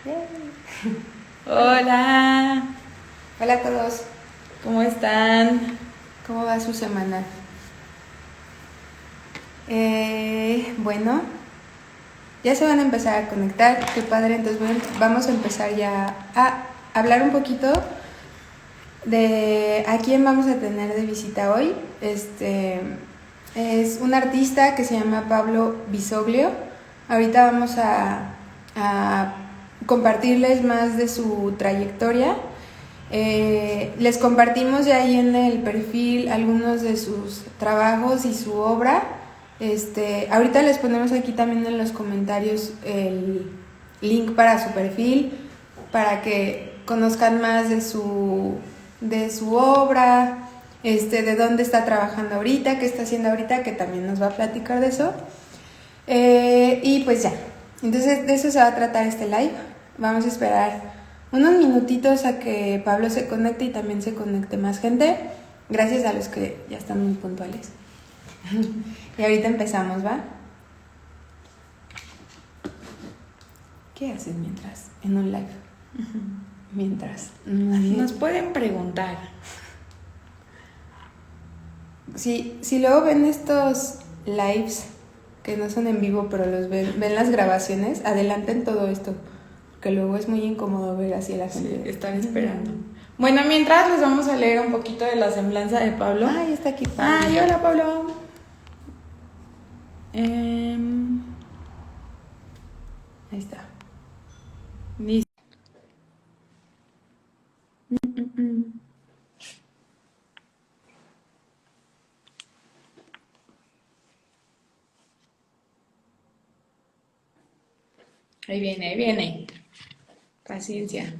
Yay. Hola, Hola a todos, ¿cómo están? ¿cómo va su semana? Bueno, ya se van a empezar a conectar, qué padre, entonces vamos a empezar ya a hablar un poquito de a quién vamos a tener de visita hoy. Es un artista que se llama Pablo Bisoglio. Ahorita vamos a compartirles más de su trayectoria. Les compartimos ya ahí en el perfil algunos de sus trabajos y su obra. Ahorita les ponemos aquí también en los comentarios el link para su perfil, para que conozcan más de su obra, de dónde está trabajando ahorita, qué está haciendo ahorita, que también nos va a platicar de eso. Y pues ya, entonces de eso se va a tratar este live. Vamos a esperar unos minutitos a que Pablo se conecte y también se conecte más gente. Gracias a los que ya están muy puntuales. Y ahorita empezamos, ¿va? ¿Qué haces mientras? En un live. Mientras. Nos pueden preguntar. Si luego ven estos lives que no son en vivo, pero los ven las grabaciones, adelanten todo esto, que luego es muy incómodo ver así a la gente. Sí, están esperando. Bueno, mientras les vamos a leer un poquito de la semblanza de Pablo. Ay, está aquí Pablo. Ay, hola Pablo. Ahí está. Listo. Ahí viene, ahí viene. Paciencia.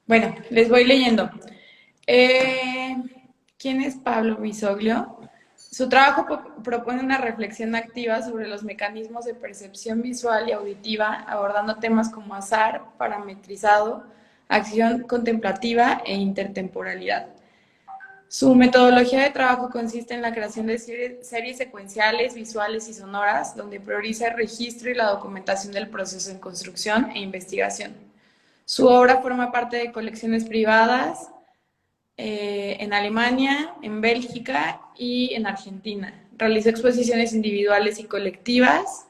Bueno, les voy leyendo. ¿Quién es Pablo Bisoglio? Su trabajo propone una reflexión activa sobre los mecanismos de percepción visual y auditiva, abordando temas como azar, parametrizado, acción contemplativa e intertemporalidad. Su metodología de trabajo consiste en la creación de series secuenciales, visuales y sonoras, donde prioriza el registro y la documentación del proceso en construcción e investigación. Su obra forma parte de colecciones privadas en Alemania, en Bélgica y en Argentina. Realizó exposiciones individuales y colectivas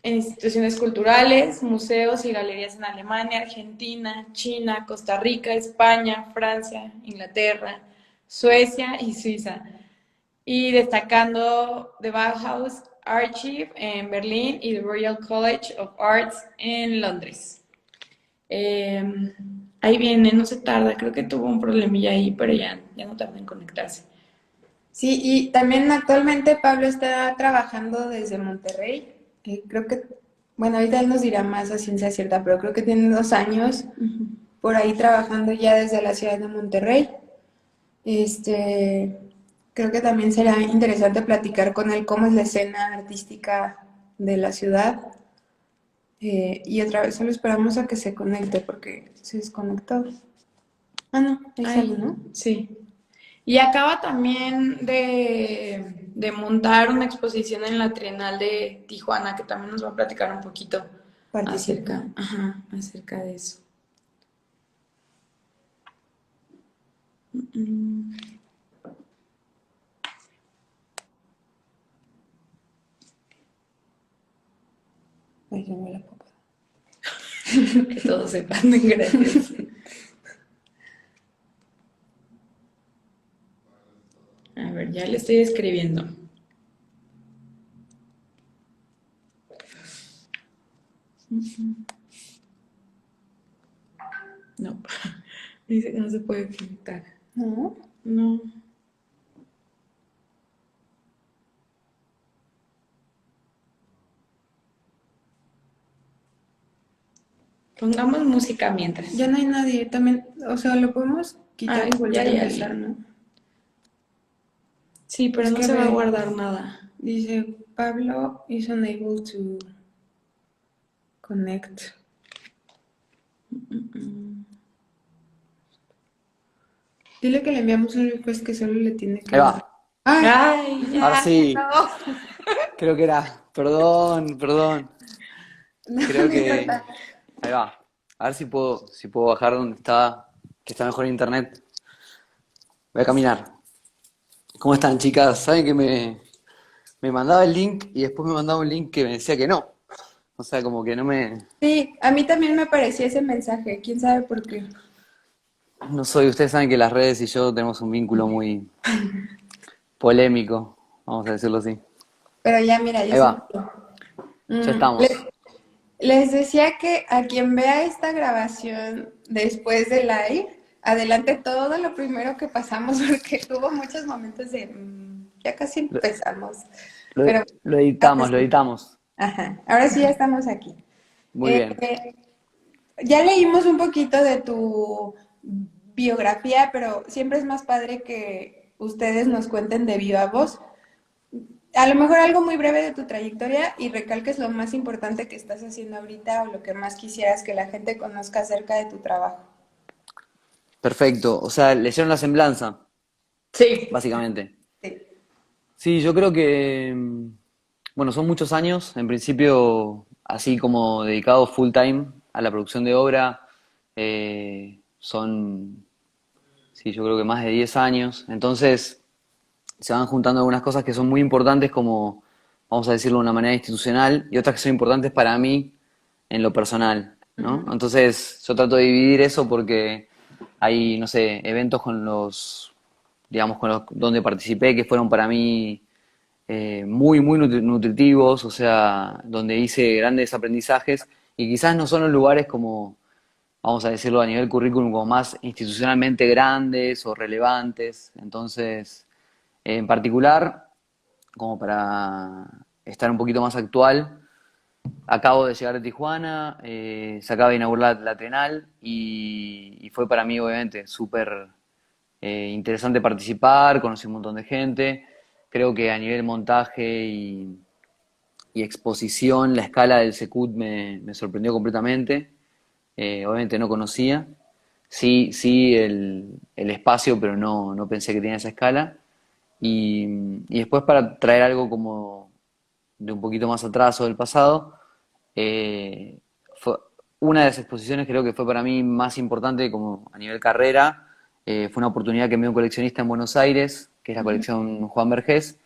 en instituciones culturales, museos y galerías en Alemania, Argentina, China, Costa Rica, España, Francia, Inglaterra, Suecia y Suiza. Y destacando The Bauhaus Archive en Berlín y The Royal College of Arts en Londres. Ahí viene, no se tarda, creo que tuvo un problemilla ahí, pero ya no tarda en conectarse. Sí, y también actualmente Pablo está trabajando desde Monterrey. Creo que, bueno, ahorita él nos dirá más a ciencia cierta, pero creo que tiene 2 años por ahí trabajando ya desde la ciudad de Monterrey. Creo que también será interesante platicar con él cómo es la escena artística de la ciudad. Y otra vez solo esperamos a que se conecte porque se desconectó. Ah, no, ahí sale, ¿no? Sí. Y acaba también de montar una exposición en la Trienal de Tijuana, que también nos va a platicar un poquito Participa. acerca de eso. Ay, se me la popa. Que todos sepan, gracias. A ver, ya le estoy escribiendo. No, dice que no se puede conectar. ¿No? No. Pongamos música mientras. Ya no hay nadie. También, o sea, lo podemos quitar y volver a empezar, alguien. ¿no? Sí, pero Es no que se va a guardar nada. Dice, Pablo is unable to connect. Dile que le enviamos un request que solo le tiene que Ahí va. Ay, Ay, Ahora ya, sí, no. creo que era. Perdón, perdón. no, Creo no que. importa. Ahí va. A ver si puedo bajar donde está, que está mejor internet. Voy a caminar. ¿Cómo están, chicas? Saben que me mandaba el link y después me mandaba un link que me decía que no. O sea, como que no me. Sí, a mí también me apareció ese mensaje, quién sabe por qué. No soy. Ustedes saben que las redes y yo tenemos un vínculo muy polémico, vamos a decirlo así. Pero ya, mira, ya Ahí se va. metió. Ya Mm, estamos. les decía que a quien vea esta grabación después de live, adelante todo lo primero que pasamos, porque hubo muchos momentos de ya casi Lo, empezamos. lo- Pero lo ahora editamos, lo sí, editamos. ajá, ahora sí ya estamos aquí. Muy Eh, bien. ya leímos un poquito de tu biografía, pero siempre es más padre que ustedes nos cuenten de viva voz. A lo mejor algo muy breve de tu trayectoria y recalques lo más importante que estás haciendo ahorita o lo que más quisieras que la gente conozca acerca de tu trabajo. Perfecto. O sea, leyeron la semblanza, Sí. básicamente. Sí. Sí, yo creo que, bueno, son muchos años, en principio, así como dedicado full time a la producción de obra, son, sí, yo creo que más de 10 años. Entonces, se van juntando algunas cosas que son muy importantes como, vamos a decirlo de una manera institucional, y otras que son importantes para mí en lo personal, ¿no? Ujú. Entonces, yo trato de dividir eso porque hay, no sé, eventos con los, digamos, con los donde participé que fueron para mí muy, muy nutritivos, o sea, donde hice grandes aprendizajes y quizás no son los lugares como, vamos a decirlo a nivel currículum, como más institucionalmente grandes o relevantes. Entonces, en particular, como para estar un poquito más actual, acabo de llegar de Tijuana, se acaba de inaugurar la Trienal y fue para mí obviamente súper interesante participar, conocí un montón de gente. Creo que a nivel montaje y exposición, la escala del Secut me sorprendió completamente. Obviamente no conocía. Sí, sí el espacio, pero no pensé que tenía esa escala. Y después para traer algo como de un poquito más atrás o del pasado, eh, fue una de las exposiciones creo que fue para mí más importante como a nivel carrera. Fue una oportunidad que me dio un coleccionista en Buenos Aires, que es la colección Juan Vergés,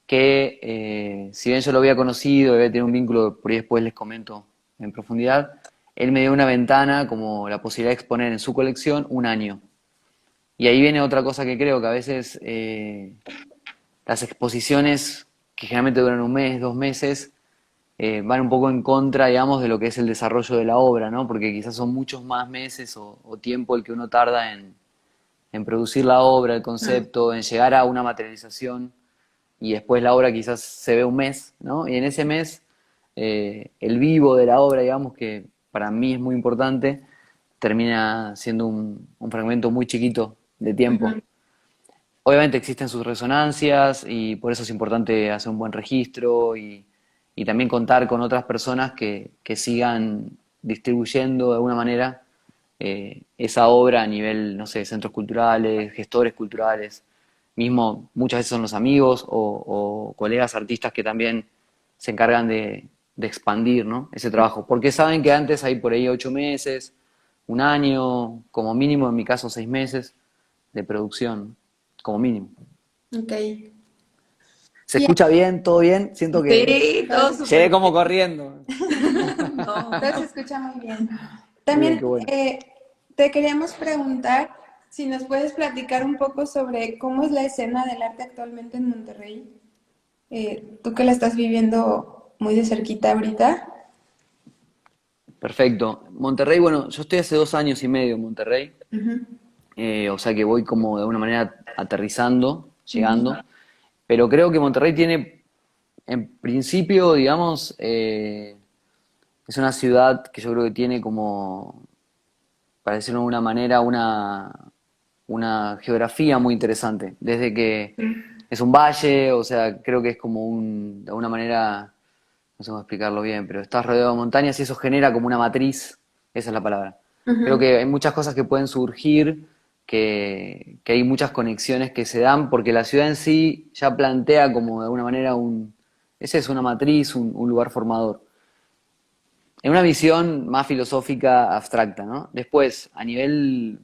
que si bien yo lo había conocido, había tenido un vínculo, por ahí después les comento en profundidad, él me dio una ventana como la posibilidad de exponer en su colección un año. Y ahí viene otra cosa que creo que a veces las exposiciones, que generalmente duran un mes, 2 meses, van un poco en contra, digamos, de lo que es el desarrollo de la obra, ¿no? Porque quizás son muchos más meses o tiempo el que uno tarda en producir la obra, el Mm. concepto, en llegar a una materialización y después la obra quizás se ve un mes, ¿no? Y en ese mes, el vivo de la obra, digamos, que para mí es muy importante, termina siendo un fragmento muy chiquito de tiempo. Ujú. Obviamente existen sus resonancias y por eso es importante hacer un buen registro y también contar con otras personas que sigan distribuyendo de alguna manera esa obra a nivel, no sé, centros culturales, gestores culturales, mismo muchas veces son los amigos o colegas artistas que también se encargan de expandir, ¿no? Ese trabajo, porque saben que antes hay por ahí 8 meses, un año, como mínimo, en mi caso 6 meses de producción, como mínimo. Ok. ¿Se Y escucha bien? ¿Todo bien? Siento que Sí, todo todo se, llegué súper como bien. corriendo. todo se No. escucha muy bien. Muy bien, También qué bueno. te queríamos preguntar si nos puedes platicar un poco sobre cómo es la escena del arte actualmente en Monterrey. Tú que la estás viviendo muy de cerquita ahorita. Perfecto. Monterrey, bueno, yo estoy hace 2 años y medio en Monterrey, Ujú, o sea que voy como de alguna manera aterrizando, ujú. llegando, pero creo que Monterrey tiene, en principio, digamos, es una ciudad que yo creo que tiene como, para decirlo de una manera, una geografía muy interesante. Desde que es un valle, o sea, creo que es como de alguna manera, no sé cómo explicarlo bien, pero estás rodeado de montañas y eso genera como una matriz, esa es la palabra. Creo Ujú. que hay muchas cosas que pueden surgir que hay muchas conexiones que se dan porque la ciudad en sí ya plantea como de alguna manera esa es una matriz, un lugar formador. En una visión más filosófica, abstracta, ¿no? Después, a nivel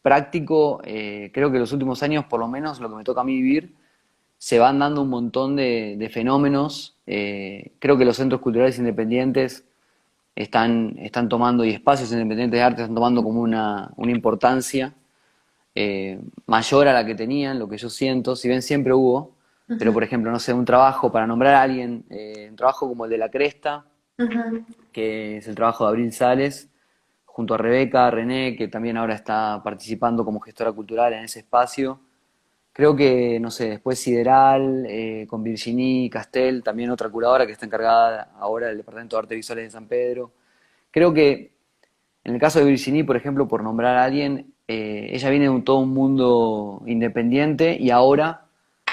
práctico, creo que los últimos años, por lo menos lo que me toca a mí vivir, se van dando un montón de fenómenos. Creo que los centros culturales independientes están tomando, y espacios independientes de arte están tomando como una importancia mayor a la que tenían, lo que yo siento, si bien siempre hubo, pero por ejemplo, no sé, un trabajo, para nombrar a alguien, un trabajo como el de La Cresta, Ujú. que es el trabajo de Abril Sales, junto a Rebeca, René, que también ahora está participando como gestora cultural en ese espacio. Creo que, no sé, después Sideral, con Virginie Castel, también otra curadora que está encargada ahora del Departamento de Artes Visuales de San Pedro. Creo que en el caso de Virginie, por ejemplo, por nombrar a alguien, ella viene de todo un mundo independiente y ahora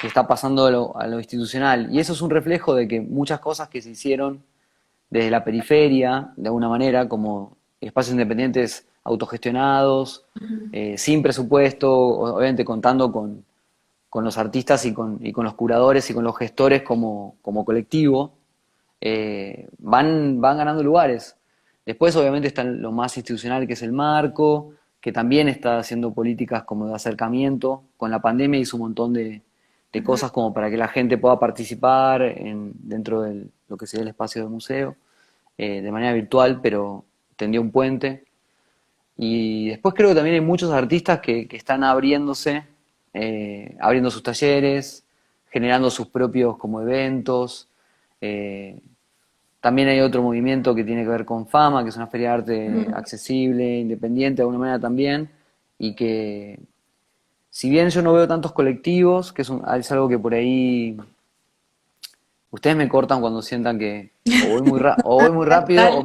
está pasando a lo institucional. Y eso es un reflejo de que muchas cosas que se hicieron desde la periferia, de alguna manera, como espacios independientes autogestionados, sin presupuesto, obviamente contando con los artistas y con los curadores y con los gestores como colectivo, van ganando lugares. Después, obviamente, está lo más institucional, que es el marco, que también está haciendo políticas como de acercamiento. Con la pandemia hizo un montón de cosas como para que la gente pueda participar dentro de lo que sería el espacio del museo, de manera virtual, pero tendió un puente. Y después creo que también hay muchos artistas que están abriéndose, abriendo sus talleres, generando sus propios como eventos. eh, También hay otro movimiento que tiene que ver con Fama, que es una feria de arte Ujú. accesible, independiente de alguna manera también, y que si bien yo no veo tantos colectivos, que es algo que por ahí ustedes me cortan cuando sientan que o voy muy rápido Dale, o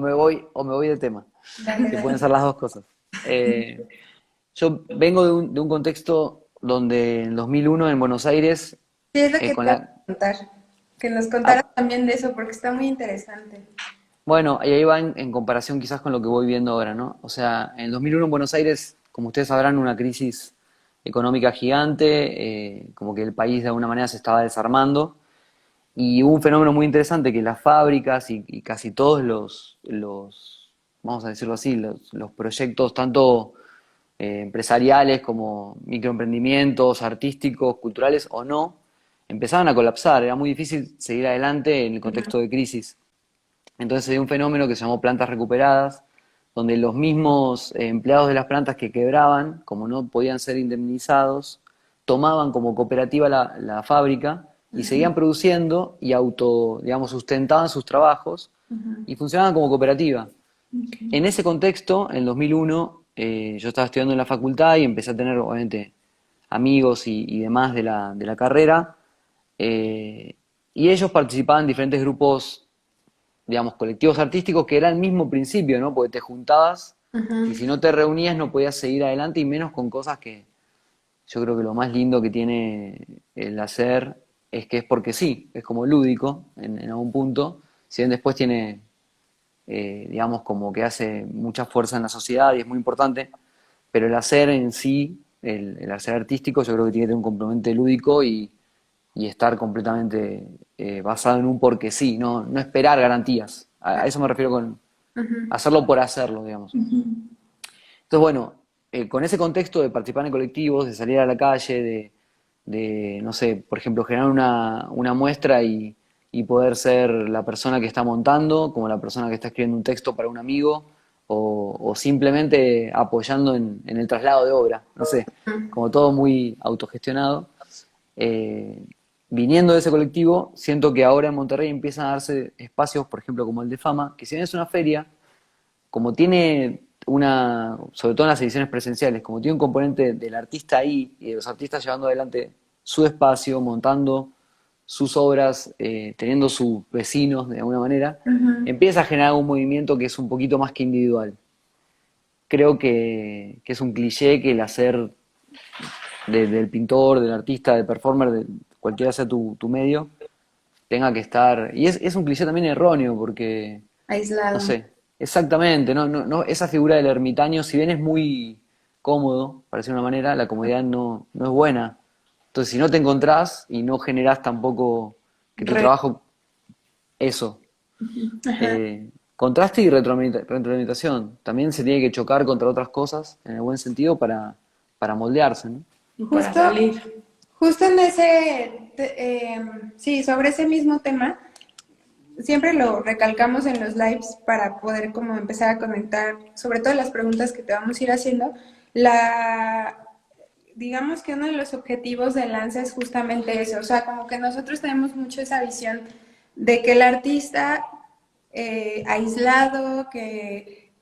me voy de tema, dale, que pueden dale. ser las dos cosas. Eh, yo vengo de un contexto donde en 2001 en Buenos Aires, Sí, es lo que te con iba a la... contar. Que nos contaras ah, también de eso, porque está muy interesante. bueno, y ahí va en comparación quizás con lo que voy viendo ahora, ¿no? O sea, en 2001 en Buenos Aires, como ustedes sabrán, una crisis económica gigante, como que el país de alguna manera se estaba desarmando, y hubo un fenómeno muy interesante que las fábricas y casi todos vamos a decirlo así, los proyectos tanto empresariales como microemprendimientos, artísticos, culturales o no, empezaban a colapsar, era muy difícil seguir adelante en el Ujú. contexto de crisis. Entonces se dio un fenómeno que se llamó plantas recuperadas, donde los mismos empleados de las plantas que quebraban, como no podían ser indemnizados, tomaban como cooperativa la fábrica y seguían produciendo y digamos, sustentaban sus trabajos Ujú. y funcionaban como cooperativa. Ok. En ese contexto, en 2001, yo estaba estudiando en la facultad y empecé a tener, obviamente, amigos y demás de la carrera, eh, y ellos participaban en diferentes grupos, digamos, colectivos artísticos, que era el mismo principio, ¿no? Porque te juntabas y Ujú. si no te reunías no podías seguir adelante y menos con cosas que yo creo que lo más lindo que tiene el hacer es que es porque sí, es como lúdico en algún punto, si bien después tiene, digamos, como que hace mucha fuerza en la sociedad y es muy importante, pero el hacer en sí, el hacer artístico, yo creo que tiene que tener un componente lúdico y estar completamente basado en un porque sí, no esperar garantías. A eso me refiero con Ujú. hacerlo por hacerlo, digamos. Ujú. Entonces, bueno, con ese contexto de participar en colectivos, de salir a la calle, no sé, por ejemplo, generar una muestra y poder ser la persona que está montando, como la persona que está escribiendo un texto para un amigo, o simplemente apoyando en el traslado de obra, no sé, como todo muy autogestionado. Eh, Viniendo de ese colectivo, siento que ahora en Monterrey empiezan a darse espacios, por ejemplo, como el de Fama, que si bien es una feria, como tiene sobre todo en las ediciones presenciales, como tiene un componente del artista ahí y de los artistas llevando adelante su espacio, montando sus obras, teniendo sus vecinos de alguna manera, Ujú. empieza a generar un movimiento que es un poquito más que individual. Creo que es un cliché que el hacer del pintor, del artista, del performer, de cualquiera sea tu medio, tenga que estar. Y es un cliché también erróneo, porque no Aislado. sé, exactamente, esa figura del ermitaño, si bien es cómodo, para decirlo de una manera, la comodidad no es buena. Entonces, si no te encontrás y no generás tampoco que tu Re- trabajo, eso, Ajá. contraste y retroalimentación, también se tiene que chocar contra otras cosas, en el buen sentido, para moldearse, ¿no? Para Justo, salir. justo en sí, sobre ese mismo tema, siempre lo recalcamos en los lives para poder como empezar a conectar, sobre todo las preguntas que te vamos a ir haciendo. Digamos que uno de los objetivos de Lanza es justamente eso, o sea, como que nosotros tenemos mucho esa visión de que el artista aislado, que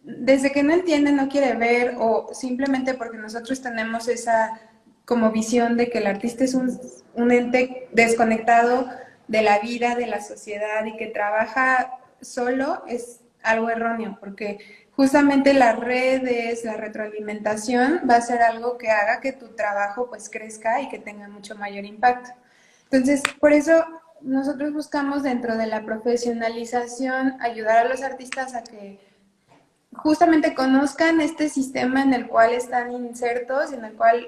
desde que no entiende, no quiere ver, o simplemente porque nosotros tenemos esa como visión de que el artista es un ente desconectado de la vida, de la sociedad y que trabaja solo, es algo erróneo, porque justamente las redes, la retroalimentación va a ser algo que haga que tu trabajo pues crezca y que tenga mucho mayor impacto. Entonces, por eso nosotros buscamos dentro de la profesionalización ayudar a los artistas a que justamente conozcan este sistema en el cual están insertos,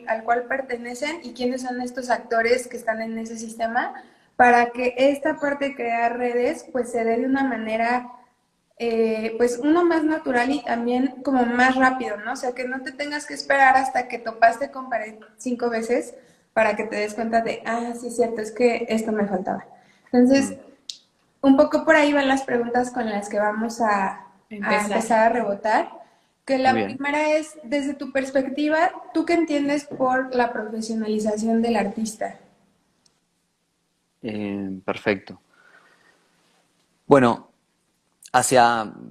al cual pertenecen y quiénes son estos actores que están en ese sistema, para que esta parte de crear redes pues se dé de una manera pues uno más natural y también como más rápido, ¿no? O sea, que no te tengas que esperar hasta que topaste con pared 5 veces para que te des cuenta de, sí es cierto, es que esto me faltaba. Entonces, Mm, un poco por ahí van las preguntas con las que vamos a Empezar. empezar a rebotar. Que muy la bien, primera es, desde tu perspectiva, ¿tú qué entiendes por la profesionalización del artista? perfecto. Bueno,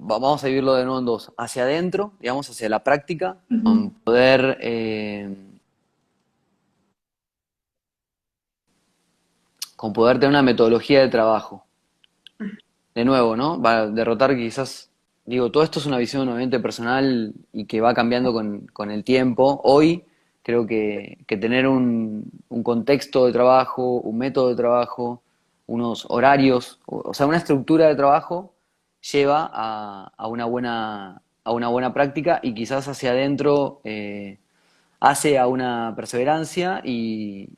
vamos a dividirlo de nuevo en dos, hacia adentro, digamos, hacia la práctica, con poder, tener una metodología de trabajo. De nuevo, ¿no? Va a derrotar quizás, digo, todo esto es una visión obviamente personal y que va cambiando con el tiempo. Hoy creo que tener un contexto de trabajo, un método de trabajo, unos horarios, o sea, una estructura de trabajo lleva a una buena práctica y quizás hacia adentro hace a una perseverancia y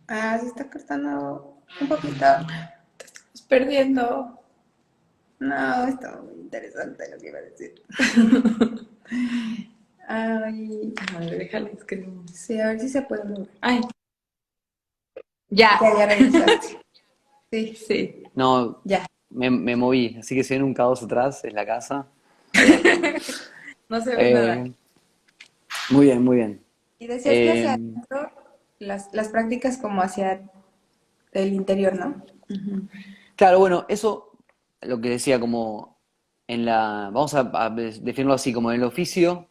Se está cortando un poquito. Estás perdiendo. No, está muy interesante lo que iba a decir. Ay, Vale, déjale escribir. sí, a ver si se puede mover. Ay, ya. Ya regresaste. Sí, Sí, no, ya. me moví, así que si ven un caos atrás, es la casa. no se ve nada. Eh, Muy bien, muy bien. Y decías que hacia Eh, adentro, las prácticas como hacia el interior, ¿no? claro, bueno, eso, lo que decía, como vamos a definirlo así, como en el oficio,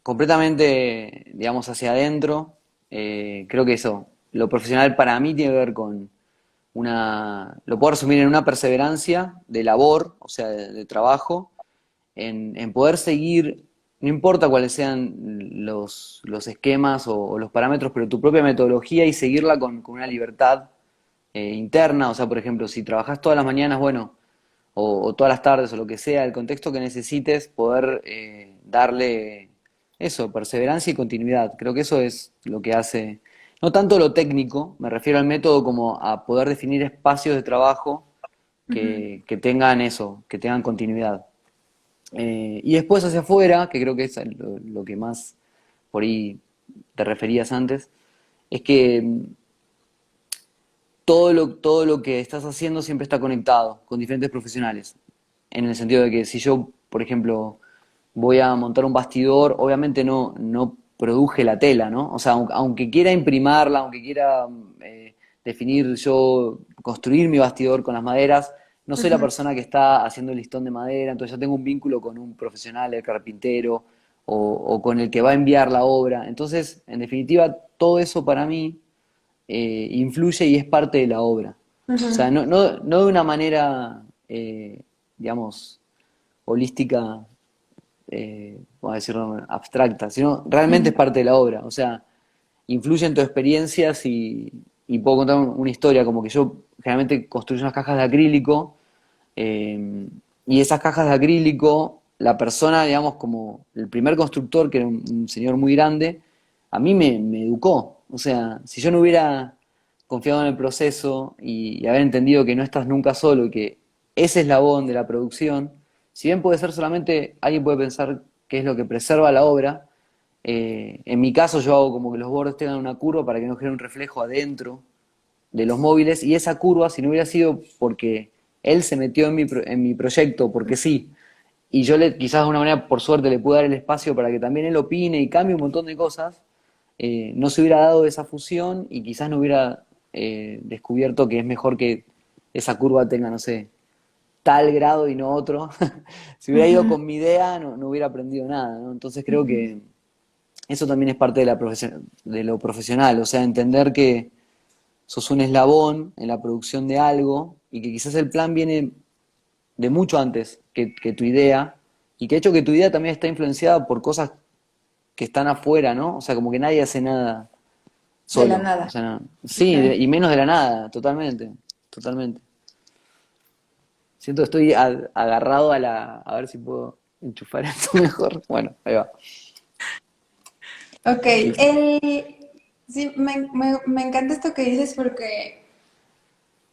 completamente, digamos, hacia adentro, creo que eso, lo profesional para mí tiene que ver con lo puedo resumir en una perseverancia de labor, o sea, de trabajo, en poder seguir, no importa cuáles sean los esquemas o los parámetros, pero tu propia metodología y seguirla con una libertad interna. O sea, por ejemplo, si trabajas todas las mañanas, bueno, o todas las tardes o lo que sea, el contexto que necesites, poder darle eso, perseverancia y continuidad. Creo que eso es lo que hace, no tanto lo técnico, me refiero al método como a poder definir espacios de trabajo que tengan eso, que tengan continuidad. Y después hacia afuera, que creo que es lo que más por ahí te referías antes, es que todo lo que estás haciendo siempre está conectado con diferentes profesionales. En el sentido de que si yo, por ejemplo, voy a montar un bastidor, obviamente no produje la tela, ¿no? O sea, aunque quiera imprimarla, aunque quiera definir yo, construir mi bastidor con las maderas, no soy la persona que está haciendo el listón de madera, entonces yo tengo un vínculo con un profesional, el carpintero, o con el que va a enviar la obra. Entonces, en definitiva, todo eso para mí influye y es parte de la obra. O sea, no de una manera, digamos, holística, vamos a decirlo, abstracta, sino realmente es parte de la obra. O sea, influye en tus experiencias y puedo contar una historia, como que yo generalmente construyo unas cajas de acrílico eh, y esas cajas de acrílico, la persona, digamos, como el primer constructor, que era un señor muy grande, a mí me educó. O sea, si yo no hubiera confiado en el proceso y haber entendido que no estás nunca solo y que ese eslabón de la producción, si bien puede ser solamente, alguien puede pensar que es lo que preserva la obra, en mi caso yo hago como que los bordes tengan una curva para que no genere un reflejo adentro de los móviles, y esa curva, si no hubiera sido porque él se metió en mi proyecto, porque sí, y yo quizás de una manera, por suerte, le pude dar el espacio para que también él opine y cambie un montón de cosas, no se hubiera dado esa fusión y quizás no hubiera descubierto que es mejor que esa curva tenga, no sé, tal grado y no otro. Si hubiera ido con mi idea, no hubiera aprendido nada, ¿no? Entonces creo que eso también es parte de de lo profesional, o sea, entender que sos un eslabón en la producción de algo y que quizás el plan viene de mucho antes que tu idea, y que de hecho que tu idea también está influenciada por cosas que están afuera, ¿no? O sea, como que nadie hace nada De la solo. O nada. sea, sí, y menos de la nada, totalmente, totalmente. Siento que estoy agarrado a ver si puedo enchufar esto mejor. Bueno, ahí va. Ok, Listo. sí, me encanta esto que dices porque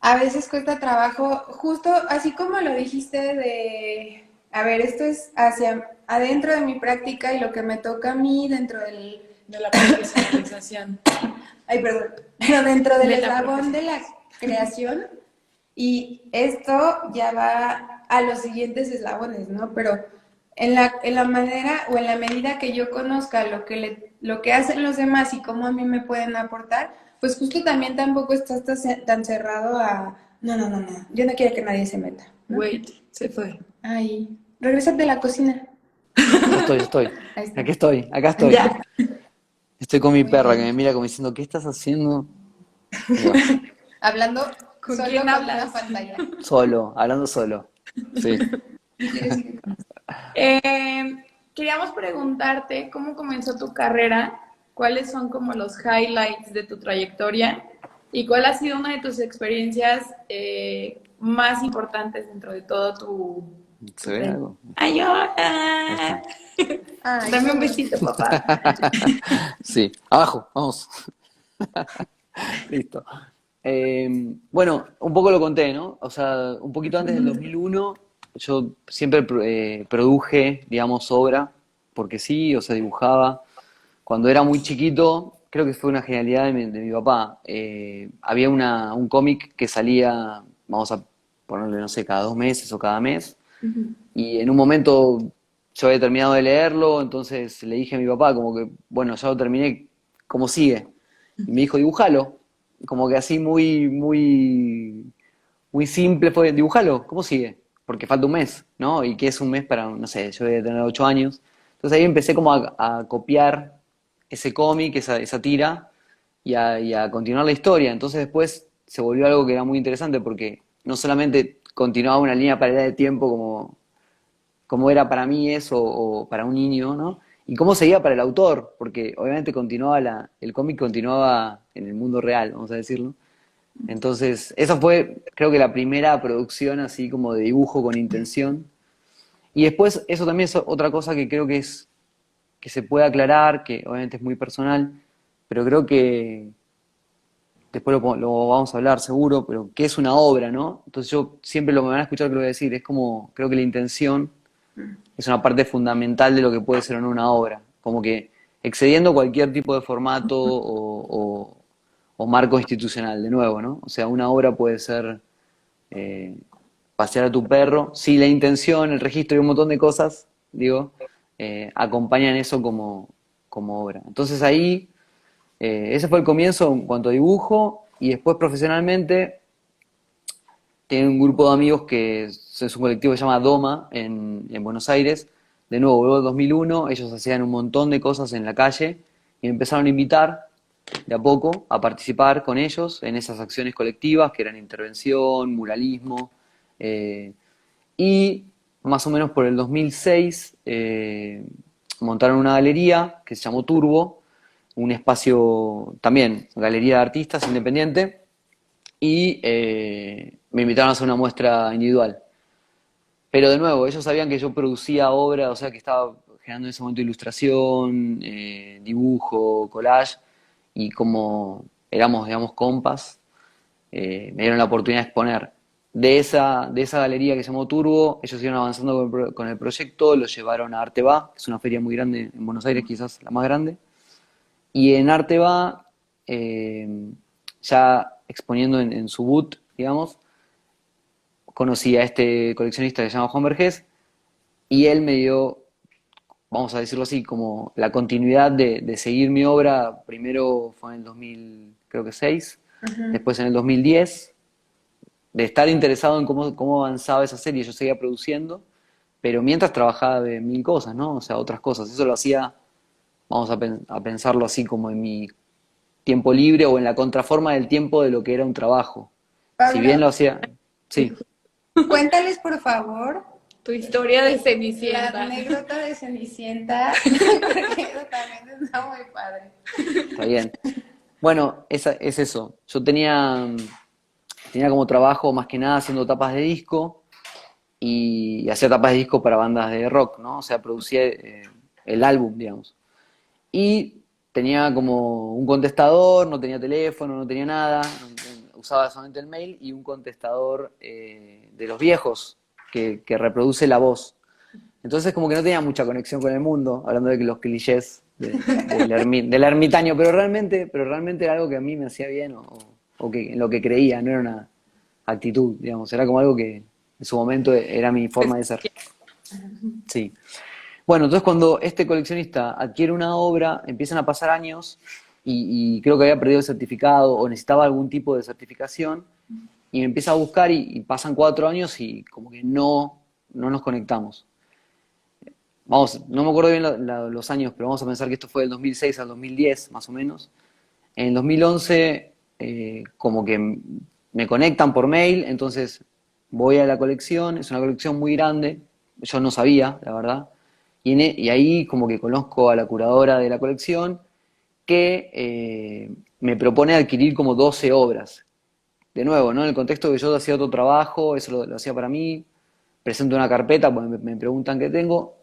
a veces cuesta trabajo, justo así como lo dijiste a ver, esto es hacia adentro de mi práctica y lo que me toca a mí dentro De la profesionalización. ay, perdón, pero dentro del De la eslabón de profesión. la creación y esto ya va a los siguientes eslabones, ¿no? Pero en la manera o en la medida que yo conozca lo que hacen los demás y cómo a mí me pueden aportar, pues justo también tampoco estás tan cerrado a, no, yo no quiero que nadie se meta, ¿no? Wait, se fue. Ay, regrésate a la cocina. Ya estoy. Ahí está. Aquí estoy, acá estoy. Ya. Estoy con mi Muy perra que bien. me mira como diciendo, ¿qué estás haciendo? Ahí va. Hablando ¿Con solo quién con una hablas? pantalla. Solo, hablando solo. Sí. Sigue, sigue. Queríamos preguntarte cómo comenzó tu carrera, cuáles son como los highlights de tu trayectoria y cuál ha sido una de tus experiencias más importantes dentro de todo ¿Se tu ve trayectoria. algo? Ahí ¡Ayuda! está. Ay, Dame qué un bonito. besito, papá. Sí, abajo, vamos. Listo. Bueno, un poco lo conté, ¿no? O sea, un poquito antes del 2001, yo siempre produje, digamos, obra, porque sí, o sea, dibujaba. Cuando era muy chiquito, creo que fue una genialidad de mi papá. Había un cómic que salía, vamos a ponerle, no sé, cada 2 meses o cada mes. Y en un momento yo había terminado de leerlo, entonces le dije a mi papá, como que, bueno, ya lo terminé, ¿cómo sigue? Y me dijo, dibújalo. Como que así muy simple fue, dibújalo, ¿cómo sigue? Porque falta un mes, ¿no? Y que es un mes para, no sé, yo voy a tener 8 años. Entonces ahí empecé como a copiar ese cómic, esa tira, y a continuar la historia. Entonces después se volvió algo que era muy interesante porque no solamente continuaba una línea paralela de tiempo como era para mí eso o para un niño, ¿no? Y cómo seguía para el autor, porque obviamente continuaba el cómic continuaba en el mundo real, vamos a decirlo. Entonces, esa fue, creo que la primera producción así como de dibujo con intención. Y después, eso también es otra cosa que creo que se puede aclarar, que obviamente es muy personal, pero creo que después lo vamos a hablar seguro, pero que es una obra, ¿no? Entonces yo siempre lo que me van a escuchar que lo voy a decir, es como, creo que la intención es una parte fundamental de lo que puede ser o no una obra. Como que excediendo cualquier tipo de formato o marco institucional, de nuevo, ¿no? O sea, una obra puede ser eh, pasear a tu perro, si la intención, el registro y un montón de cosas, digo, acompañan eso como obra. Entonces ahí, ese fue el comienzo en cuanto a dibujo, y después profesionalmente tiene un grupo de amigos que es un colectivo que se llama Doma en Buenos Aires. De nuevo, luego del 2001, ellos hacían un montón de cosas en la calle y me empezaron a invitar de a poco a participar con ellos en esas acciones colectivas que eran intervención, muralismo. eh, y más o menos por el 2006 montaron una galería que se llamó Turbo, un espacio también, galería de artistas independiente, y me invitaron a hacer una muestra individual. Pero de nuevo, ellos sabían que yo producía obra, o sea que estaba generando en ese momento ilustración, dibujo, collage, y como éramos, digamos, compas, me dieron la oportunidad de exponer. De esa galería que se llamó Turbo, ellos siguieron avanzando con el proyecto, lo llevaron a Arteba, que es una feria muy grande en Buenos Aires, quizás la más grande, y en Arteba, ya exponiendo en su boot, digamos, conocí a este coleccionista que se llama Juan Vergés, y él me dio, vamos a decirlo así, como la continuidad de seguir mi obra. Primero fue en el 2000, creo que 6, Ujú. después en el 2010, de estar interesado en cómo avanzaba esa serie. Yo seguía produciendo, pero mientras trabajaba de mil cosas, ¿no? O sea, otras cosas. Eso lo hacía, vamos a pensarlo así, como en mi tiempo libre o en la contraforma del tiempo de lo que era un trabajo. Si Pablo, bien lo hacía, sí, cuéntales por favor Tu historia de la Cenicienta. anécdota de Cenicienta, porque eso también está muy padre. está bien. Bueno, es eso. Yo tenía como trabajo más que nada haciendo tapas de disco y hacía tapas de disco para bandas de rock, ¿no? O sea, producía el álbum, digamos. Y tenía como un contestador, no tenía teléfono, no tenía nada, usaba solamente el mail y un contestador de los viejos que reproduce la voz. Entonces como que no tenía mucha conexión con el mundo, hablando de que los clichés del ermitaño, pero realmente era algo que a mí me hacía bien o que, en lo que creía, no era una actitud, digamos, era como algo que en su momento era mi Pues, forma de ser. Sí. Bueno, entonces cuando este coleccionista adquiere una obra, empiezan a pasar años y creo que había perdido el certificado o necesitaba algún tipo de certificación y me empieza a buscar y pasan 4 años y como que no nos conectamos. Vamos, no me acuerdo bien los años, pero vamos a pensar que esto fue del 2006 al 2010, más o menos. En el 2011, como que me conectan por mail, entonces voy a la colección, es una colección muy grande, yo no sabía, la verdad, y ahí como que conozco a la curadora de la colección que me propone adquirir como 12 obras. De nuevo, ¿no? En el contexto que yo hacía otro trabajo, eso lo hacía para mí, presento una carpeta, pues me preguntan qué tengo,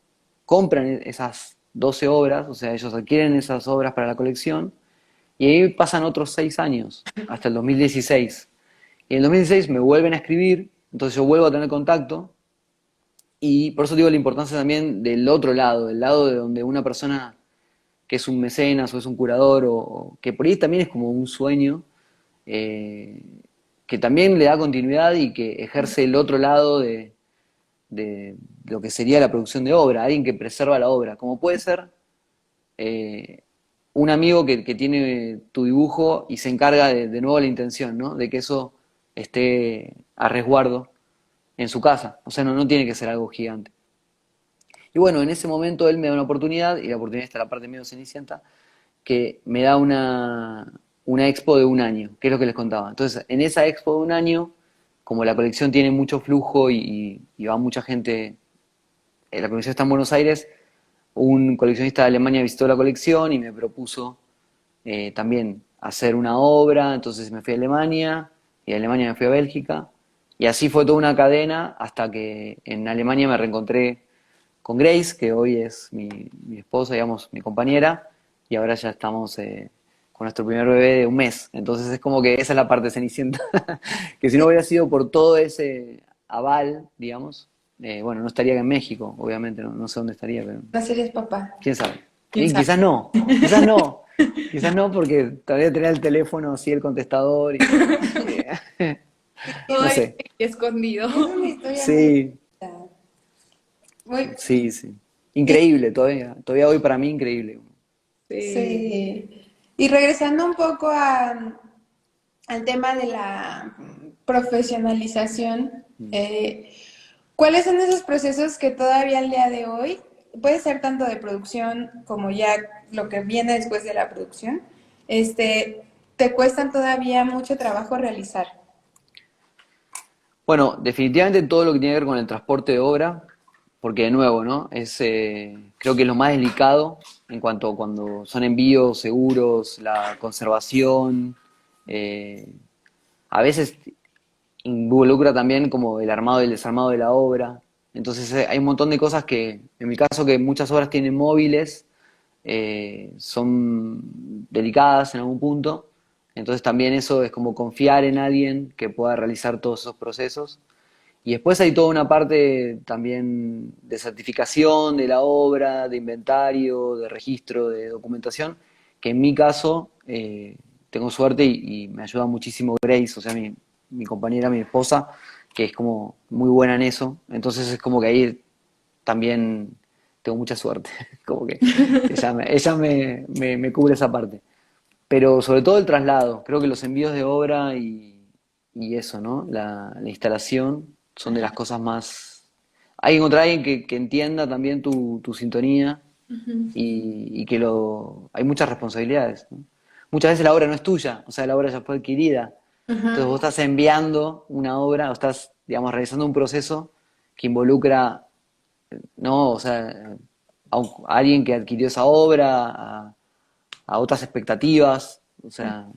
compran esas 12 obras, o sea, ellos adquieren esas obras para la colección, y ahí pasan otros 6 años, hasta el 2016. Y en el 2016 me vuelven a escribir, entonces yo vuelvo a tener contacto, y por eso digo la importancia también del otro lado, del lado de donde una persona que es un mecenas o es un curador, o que por ahí también es como un sueño, eh, que también le da continuidad y que ejerce el otro lado de lo que sería la producción de obra, alguien que preserva la obra, como puede ser eh, un amigo que tiene tu dibujo y se encarga de nuevo la intención, ¿no? De que eso esté a resguardo en su casa, o sea, no tiene que ser algo gigante. Y bueno, en ese momento él me da una oportunidad, y la oportunidad está en la parte medio cenicienta, que me da una expo de un año, que es lo que les contaba. Entonces, en esa expo de un año, como la colección tiene mucho flujo y va mucha gente, la colección está en Buenos Aires, un coleccionista de Alemania visitó la colección y me propuso también hacer una obra, entonces me fui a Alemania, y de Alemania me fui a Bélgica, y así fue toda una cadena hasta que en Alemania me reencontré con Grace, que hoy es mi esposa, digamos, mi compañera, y ahora ya estamos con nuestro primer bebé de un mes. Entonces es como que esa es la parte cenicienta, que si no hubiera sido por todo ese aval, digamos, bueno, no estaría en México, obviamente, no sé dónde estaría, pero No serías papá. quién sabe. ¿Quién sabe? Quizás no, quizás no, quizás no, porque todavía tenía el teléfono así, el contestador, y Todo no es sé. Es escondido. una historia muy Sí, bonita. Muy, sí, sí. y, Increíble, todavía hoy para mí increíble. Sí. sí. Y regresando un poco al tema de la profesionalización, ¿cuáles son esos procesos que todavía al día de hoy, puede ser tanto de producción como ya lo que viene después de la producción, te cuestan todavía mucho trabajo realizar? Bueno, definitivamente todo lo que tiene que ver con el transporte de obra, porque de nuevo, ¿no? Creo que es lo más delicado en cuanto a cuando son envíos, seguros, la conservación. eh, a veces involucra también como el armado y el desarmado de la obra. Entonces hay un montón de cosas que, en mi caso, que muchas obras tienen móviles, son delicadas en algún punto. Entonces también eso es como confiar en alguien que pueda realizar todos esos procesos. Y después hay toda una parte también de certificación de la obra, de inventario, de registro, de documentación, que en mi caso tengo suerte y me ayuda muchísimo Grace, o sea, mi compañera, mi esposa, que es como muy buena en eso. Entonces es como que ahí también tengo mucha suerte, como que ella me cubre esa parte. Pero sobre todo el traslado, creo que los envíos de obra y eso, ¿no? La instalación son de las cosas más... Hay que encontrar a alguien que entienda también tu sintonía y que hay muchas responsabilidades, ¿no? Muchas veces la obra no es tuya, o sea, la obra ya fue adquirida. Entonces vos estás enviando una obra o estás, digamos, realizando un proceso que involucra, ¿no? O sea, a alguien que adquirió esa obra, a otras expectativas, o sea,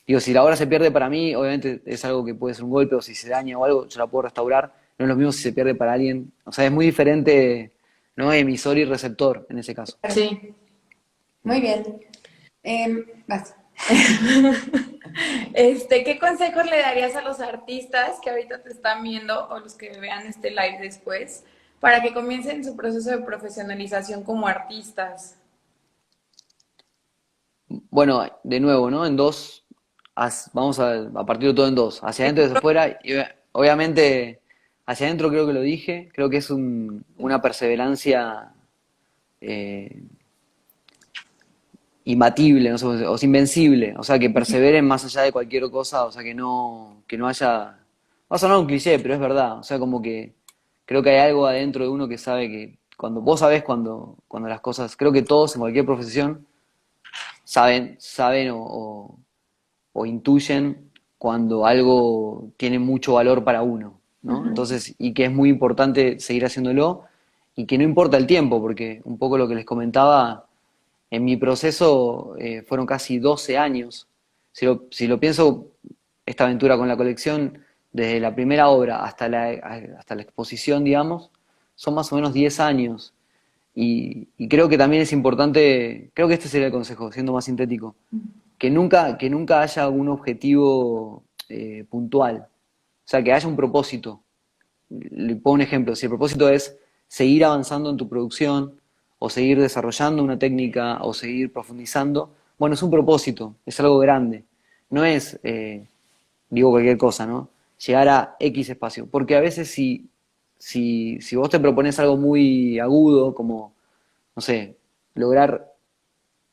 digo, si la obra se pierde para mí, obviamente es algo que puede ser un golpe, o si se daña o algo, yo la puedo restaurar. No es lo mismo si se pierde para alguien. O sea, es muy diferente, ¿no? Emisor y receptor en ese caso. Sí. Muy bien. Vas. ¿Qué consejos le darías a los artistas que ahorita te están viendo o los que vean este live después para que comiencen su proceso de profesionalización como artistas? Bueno, de nuevo, ¿no? En dos, vamos a partir de todo en dos. Hacia adentro y hacia afuera. Y obviamente, hacia adentro creo que lo dije. Creo que es una perseverancia eh, imbatible, no sé, o sea, invencible, o sea, que perseveren más allá de cualquier cosa, o sea, que no haya, va a sonar un cliché, pero es verdad, o sea, como que creo que hay algo adentro de uno que sabe que vos sabés cuando las cosas, creo que todos en cualquier profesión saben o intuyen cuando algo tiene mucho valor para uno, ¿no? Entonces, y que es muy importante seguir haciéndolo y que no importa el tiempo, porque un poco lo que les comentaba, en mi proceso fueron casi 12 años. Si lo pienso, esta aventura con la colección, desde la primera obra hasta la exposición, digamos, son más o menos 10 años. Y creo que también es importante, creo que este sería el consejo, siendo más sintético, que nunca haya un objetivo puntual, o sea, que haya un propósito. Le pongo un ejemplo, si el propósito es seguir avanzando en tu producción, o seguir desarrollando una técnica, o seguir profundizando, bueno, es un propósito, es algo grande. No es, digo cualquier cosa, ¿no? Llegar a X espacio. Porque a veces si vos te propones algo muy agudo, como, no sé, lograr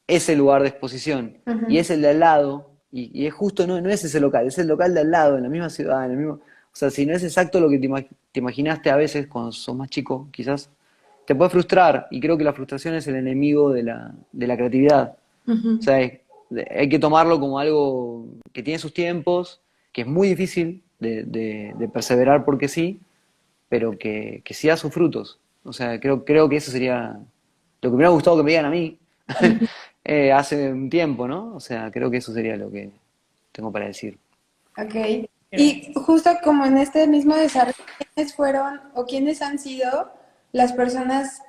ese lugar de exposición, y es el de al lado, y es justo, no es ese local, es el local de al lado, en la misma ciudad, en el mismo... O sea, si no es exacto lo que te imaginaste a veces cuando sos más chico, quizás, te puede frustrar, y creo que la frustración es el enemigo de la creatividad. O sea, hay que tomarlo como algo que tiene sus tiempos, que es muy difícil de perseverar porque sí, pero que sí da sus frutos. O sea, creo que eso sería lo que me hubiera gustado que me digan a mí hace un tiempo, ¿no? O sea, creo que eso sería lo que tengo para decir. Ok. Y justo como en este mismo desarrollo, ¿quiénes fueron o quiénes han sido las personas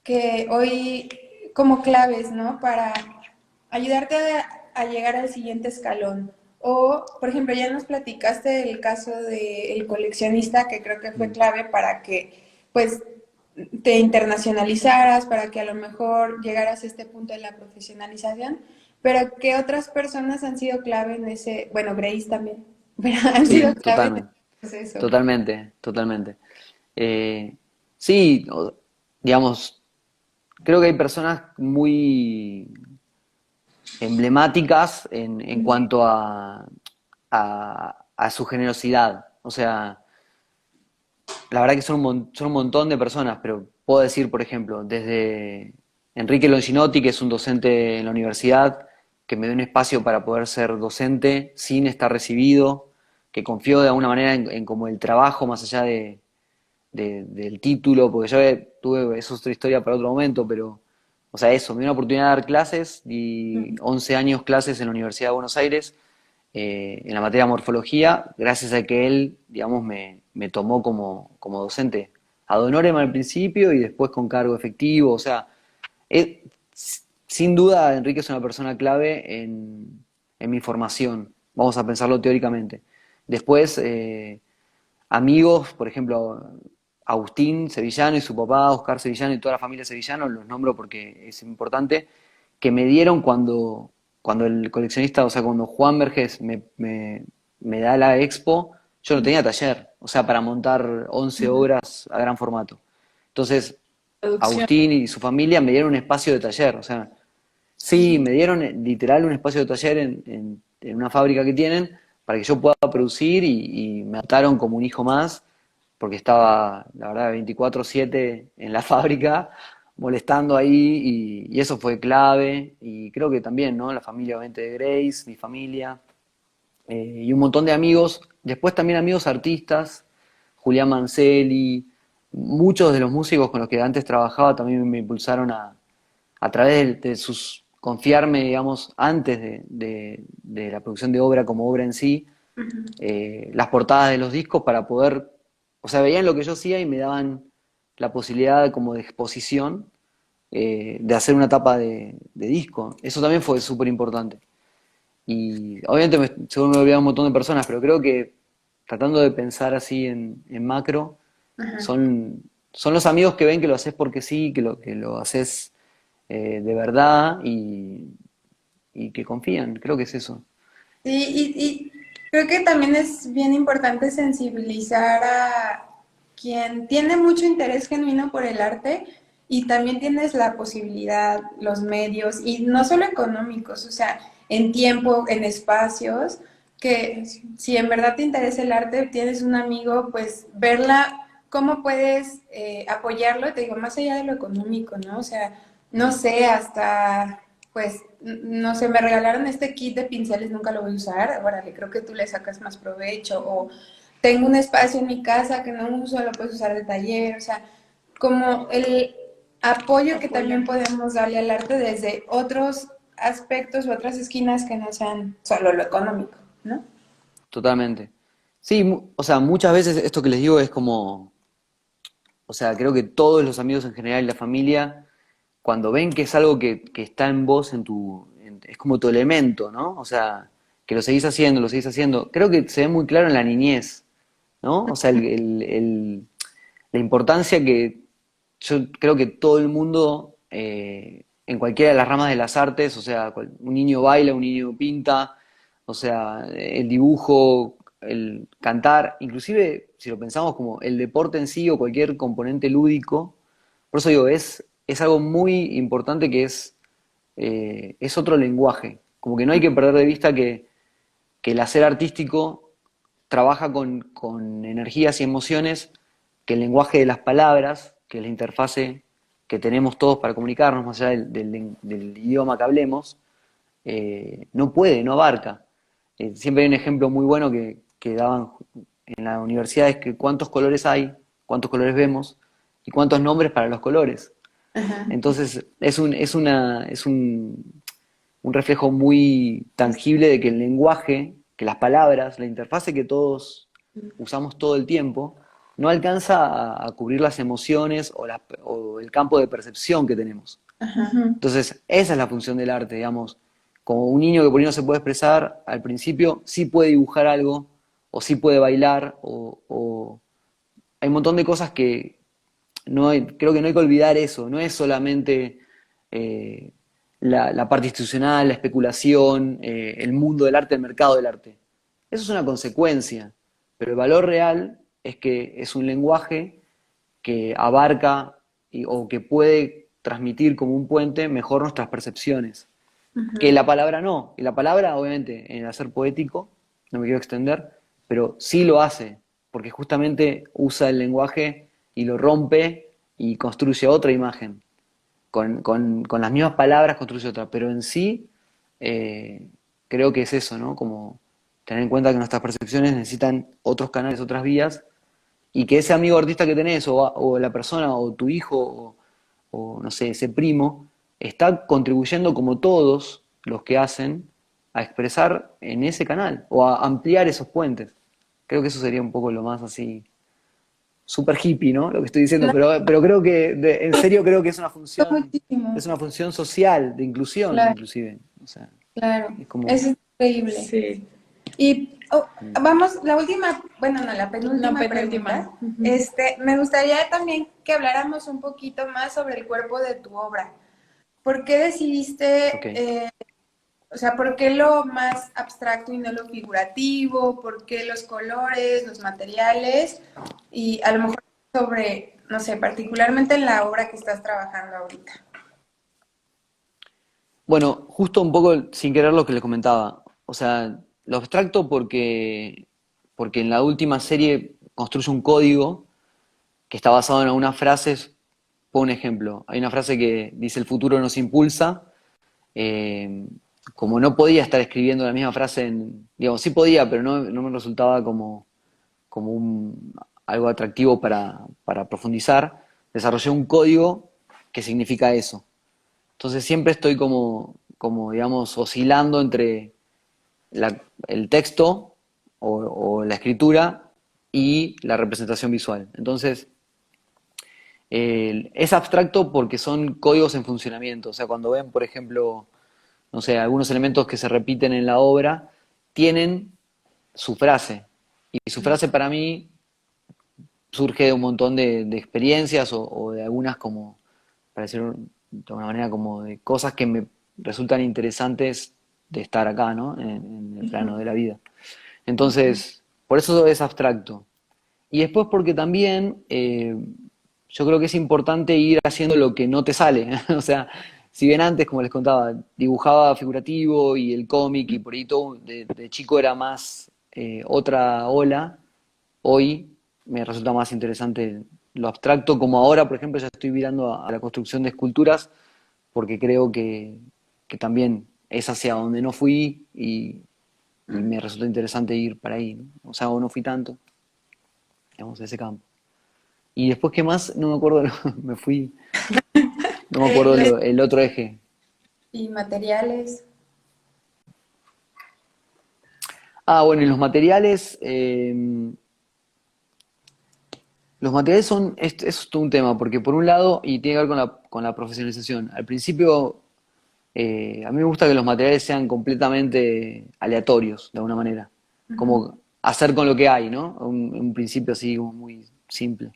que hoy como claves, ¿no? Para ayudarte a llegar al siguiente escalón? O, por ejemplo, ya nos platicaste del caso del coleccionista, que creo que fue Mm. clave para que, pues, te internacionalizaras, para que a lo mejor llegaras a este punto de la profesionalización, pero ¿qué otras personas han sido clave en ese, bueno, Grace también, pero han sido Sí, clave en ese totalmente, proceso? totalmente, totalmente. Sí, digamos, creo que hay personas muy emblemáticas en cuanto a su generosidad. O sea, la verdad que son un montón de personas, pero puedo decir, por ejemplo, desde Enrique Longinotti, que es un docente en la universidad, que me dio un espacio para poder ser docente sin estar recibido, que confió de alguna manera en como el trabajo más allá del título, porque yo tuve, eso es otra historia para otro momento, pero, o sea, eso, me dio una oportunidad de dar clases, di 11 años clases en la Universidad de Buenos Aires, en la materia morfología, gracias a que él, digamos, me tomó como docente. ad honorem al principio y después con cargo efectivo. O sea, es- sin duda Enrique es una persona clave en mi formación. Vamos a pensarlo teóricamente. Después, amigos, por ejemplo, Agustín Sevillano y su papá, Oscar Sevillano y toda la familia Sevillano, los nombro porque es importante, que me dieron cuando el coleccionista, o sea, cuando Juan Vergés me da la expo, yo no tenía taller, o sea, para montar 11 Ujú. obras a gran formato. Entonces, Producción. Agustín y su familia me dieron un espacio de taller, o sea, sí, me dieron literal un espacio de taller en una fábrica que tienen para que yo pueda producir y me adoptaron como un hijo más, porque estaba, la verdad, 24/7 en la fábrica, molestando ahí y eso fue clave. Y creo que también, ¿no? La familia obviamente de Grace, mi familia, y un montón de amigos. Después también amigos artistas, Julián Manceli, muchos de los músicos con los que antes trabajaba también me impulsaron a través de sus, confiarme, digamos, antes de la producción de obra como obra en sí, Ujú. las portadas de los discos para poder, o sea, veían lo que yo hacía y me daban la posibilidad como de exposición, de hacer una tapa de disco. Eso también fue súper importante. Y obviamente seguro me he olvidado un montón de personas, pero creo que tratando de pensar así en macro, Ajá. son los amigos que ven que lo haces porque sí, que lo haces de verdad y que confían, creo que es eso. Sí, y creo que también es bien importante sensibilizar a quien tiene mucho interés genuino por el arte y también tienes la posibilidad, los medios, y no solo económicos, o sea, en tiempo, en espacios, que si en verdad te interesa el arte, tienes un amigo, pues verla, cómo puedes apoyarlo, te digo, más allá de lo económico, ¿no? O sea, no sé, hasta pues, no sé, me regalaron este kit de pinceles, nunca lo voy a usar, órale, creo que tú le sacas más provecho, o tengo un espacio en mi casa que no uso, lo puedes usar de taller, o sea, como el apoyo que también Apoyar. podemos darle al arte desde otros aspectos u otras esquinas que no sean solo lo económico, ¿no? Totalmente. Sí, o sea, muchas veces esto que les digo es como, o sea, creo que todos los amigos en general y la familia, cuando ven que es algo que está en vos, es como tu elemento, ¿no? O sea, que lo seguís haciendo. Creo que se ve muy claro en la niñez, ¿no? O sea, la importancia que yo creo que todo el mundo, en cualquiera de las ramas de las artes, o sea, un niño baila, un niño pinta, o sea, el dibujo, el cantar, inclusive si lo pensamos como el deporte en sí o cualquier componente lúdico, por eso digo, es algo muy importante que es otro lenguaje, como que no hay que perder de vista que el hacer artístico trabaja con energías y emociones que el lenguaje de las palabras, que es la interfase que tenemos todos para comunicarnos, más allá del idioma que hablemos, no puede, no abarca. Siempre hay un ejemplo muy bueno que daban en la universidad, es que cuántos colores hay, cuántos colores vemos y cuántos nombres para los colores. Ajá. Entonces, es un reflejo muy tangible de que el lenguaje, que las palabras, la interfase que todos usamos todo el tiempo, no alcanza a cubrir las emociones o el campo de percepción que tenemos. Ajá. Entonces, esa es la función del arte, digamos. Como un niño que por ahí no se puede expresar, al principio sí puede dibujar algo, o sí puede bailar, o hay un montón de cosas que creo que no hay que olvidar eso, no es solamente eh, la parte institucional, la especulación, el mundo del arte, el mercado del arte. Eso es una consecuencia, pero el valor real es que es un lenguaje que abarca o que puede transmitir como un puente mejor nuestras percepciones. Que la palabra no, y la palabra obviamente en el hacer poético, no me quiero extender, pero sí lo hace, porque justamente usa el lenguaje y lo rompe y construye otra imagen. Con las mismas palabras construye otra, pero en sí eh, creo que es eso, ¿no? Como tener en cuenta que nuestras percepciones necesitan otros canales, otras vías, y que ese amigo artista que tenés, o la persona, o tu hijo, o no sé, ese primo, está contribuyendo como todos los que hacen a expresar en ese canal, o a ampliar esos puentes. Creo que eso sería un poco lo más así súper hippie, ¿no? Lo que estoy diciendo, pero creo que, en serio creo que Muchísimo, es una función social, de inclusión, claro, inclusive. O sea, claro. es como... Es increíble. Sí. Y vamos, la última, bueno, no, la No, penúltima penúltima. pregunta. Me gustaría también que habláramos un poquito más sobre el cuerpo de tu obra. ¿Por qué Ok. decidiste, o sea, por qué lo más abstracto y no lo figurativo? ¿Por qué los colores, los materiales? Y a lo mejor sobre, no sé, particularmente en la obra que estás trabajando ahorita. Bueno, justo un poco sin querer lo que les comentaba. O sea, lo abstracto porque en la última serie construye un código que está basado en algunas frases. Por un ejemplo, hay una frase que dice el futuro nos impulsa. eh, Como no podía estar escribiendo la misma frase digamos, sí podía, pero no me resultaba como algo atractivo para profundizar, desarrollé un código que significa eso. Entonces siempre estoy digamos, oscilando entre el texto o la escritura y la representación visual. Entonces, es abstracto porque son códigos en funcionamiento. O sea, cuando ven, por ejemplo, no sé, algunos elementos que se repiten en la obra, tienen su frase. Y su frase para mí surge de un montón de experiencias o de algunas como, para decirlo de alguna manera, como de cosas que me resultan interesantes de estar acá, ¿no? En el plano de la vida. Entonces, por eso es abstracto. Y después porque también yo creo que es importante ir haciendo lo que no te sale. O sea, si bien antes, como les contaba, dibujaba figurativo y el cómic y por ahí todo, de chico era más otra ola, hoy me resulta más interesante lo abstracto, como ahora, por ejemplo, ya estoy mirando a la construcción de esculturas, porque creo que también es hacia donde no fui y me resulta interesante ir para ahí, ¿no? O sea, o no fui tanto, digamos, a ese campo. Y después, ¿qué más? No me acuerdo, me fui, no me acuerdo Los el otro eje. y materiales. Ah, bueno, y los materiales son, es todo un tema, porque por un lado, y tiene que ver con la profesionalización, al principio a mí me gusta que los materiales sean completamente aleatorios, de alguna manera, como hacer con lo que hay, ¿no? Un principio así como muy simple.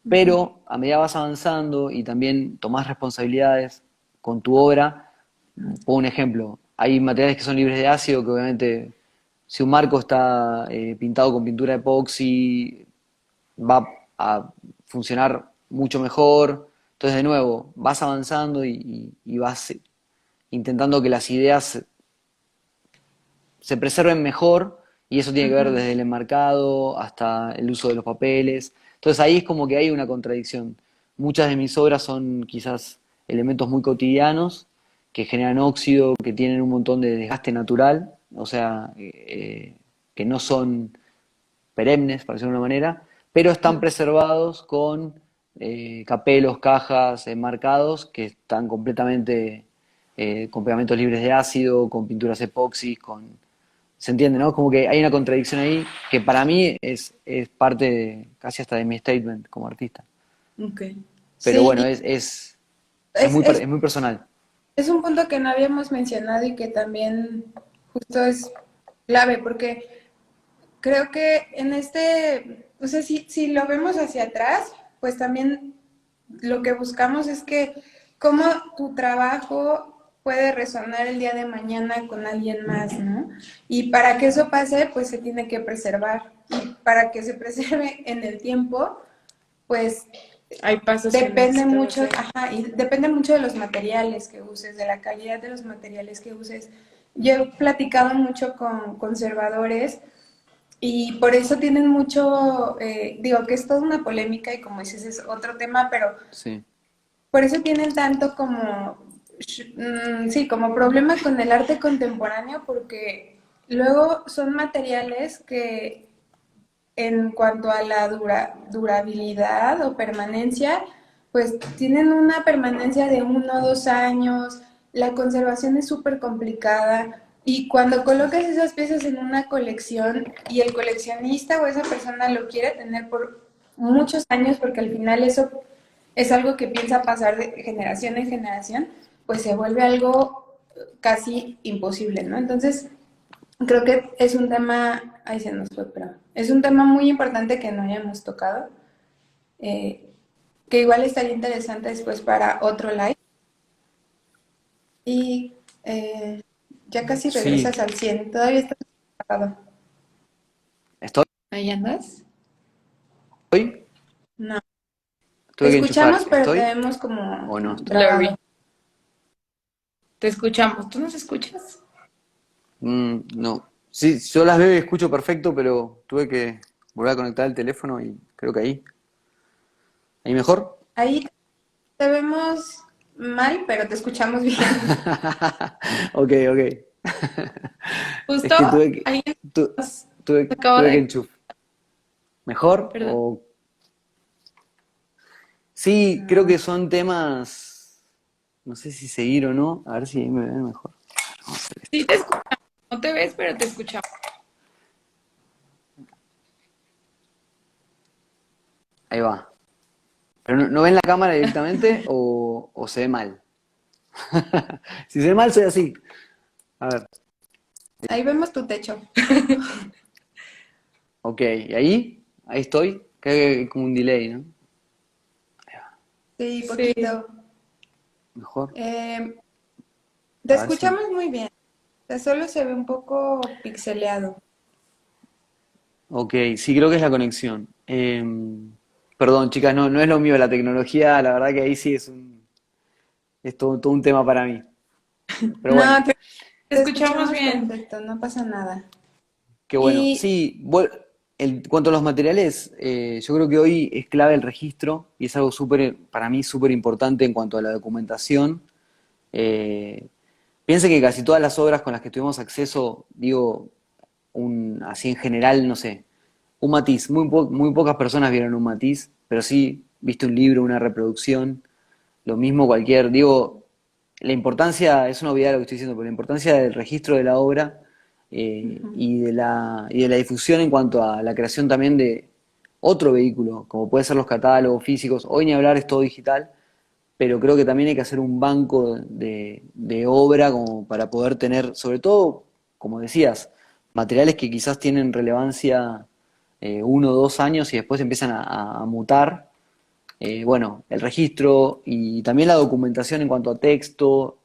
Pero a medida vas avanzando y también tomás responsabilidades con tu obra, pongo un ejemplo, hay materiales que son libres de ácido, que obviamente si un marco está pintado con pintura epoxi, va a funcionar mucho mejor. Entonces, de nuevo, vas avanzando y vas intentando que las ideas se preserven mejor y eso tiene que ver desde el enmarcado hasta el uso de los papeles. Entonces ahí es como que hay una contradicción. Muchas de mis obras son quizás elementos muy cotidianos que generan óxido, que tienen un montón de desgaste natural, o sea, que no son perennes, por decirlo de una manera, pero están preservados con capelos, cajas, enmarcados que están completamente con pegamentos libres de ácido, con pinturas epoxis, ¿se entiende, no? Como que hay una contradicción ahí que para mí es parte casi hasta de mi statement como artista. Ok. Pero Sí, bueno, es, es, es muy personal. es un punto que no habíamos mencionado y que también justo es clave, porque creo que en o sea, si lo vemos hacia atrás, pues también lo que buscamos es que cómo tu trabajo puede resonar el día de mañana con alguien más, ¿no? Y para que eso pase, pues se tiene que preservar. Y para que se preserve en el tiempo, pues Hay pasos que depende necesitas mucho, hacer. ajá, y depende mucho de los materiales que uses, de la calidad de los materiales que uses. Yo he platicado mucho con conservadores y por eso tienen mucho, digo que es toda una polémica y como dices es otro tema, pero Sí. por eso tienen tanto como, sí, como problema con el arte contemporáneo porque luego son materiales que en cuanto a la durabilidad o permanencia, pues tienen una permanencia de 1 o 2 años, la conservación es súper complicada y cuando colocas esas piezas en una colección y el coleccionista o esa persona lo quiere tener por muchos años, porque al final eso es algo que piensa pasar de generación en generación, pues se vuelve algo casi imposible, ¿no? Entonces, creo que es un tema, ahí se nos fue, pero es un tema muy importante que no hayamos tocado, eh, que igual estaría interesante después para otro live. Y ya casi regresas Sí, al 100, todavía estás apagado. estoy, ¿Ahí andas? No. Te tuve que enchufar, escuchamos, pero te ¿estoy vemos como o no estoy? Blurry. trabado. Te escuchamos. ¿Tú nos escuchas? No. Sí, yo las veo y escucho perfecto, pero tuve que volver a conectar el teléfono y creo que ahí mejor. Ahí te vemos mal, pero te escuchamos bien. Ok, ok. Es Justo que ahí tu- nos acabo tuve que de... enchufar. ¿Mejor? Perdón. Sí, creo No. que son temas, no sé si seguir o no, a ver si ahí me ven mejor. Vamos a hacer esto. Sí te escuchamos. No te ves, pero te escuchamos. Ahí va. ¿Pero no ven la cámara directamente o se ve mal? Si se ve mal, soy así. A ver, Ahí vemos tu techo. ok, ¿y ahí estoy. Creo que hay como un delay, ¿no? Sí, Sí. poquito. Mejor. Eh, te A ver si. escuchamos muy bien. O sea, solo se ve un poco pixeleado. Ok, sí, creo que es la conexión. Perdón, chicas, no es lo mío la tecnología, la verdad que ahí sí es todo un tema para mí. Pero bueno, No, Te te escuchamos escuchamos bien. perfecto, no pasa nada. qué bueno. Y Sí, en cuanto a los materiales, yo creo que hoy es clave el registro y es algo para mí súper importante en cuanto a la documentación. Eh, Piense que casi todas las obras con las que tuvimos acceso, digo, así en general, no sé, un matiz. Muy pocas personas vieron un matiz, pero sí viste un libro, una reproducción, lo mismo digo, la importancia, es una obviedad lo que estoy diciendo, pero la importancia del registro de la obra y de la difusión en cuanto a la creación también de otro vehículo, como puede ser los catálogos físicos. Hoy ni hablar es todo digital, pero creo que también hay que hacer un banco de obra como para poder tener, sobre todo, como decías, materiales que quizás tienen relevancia 1 o 2 años y después empiezan a mutar. Bueno, el registro y también la documentación en cuanto a texto,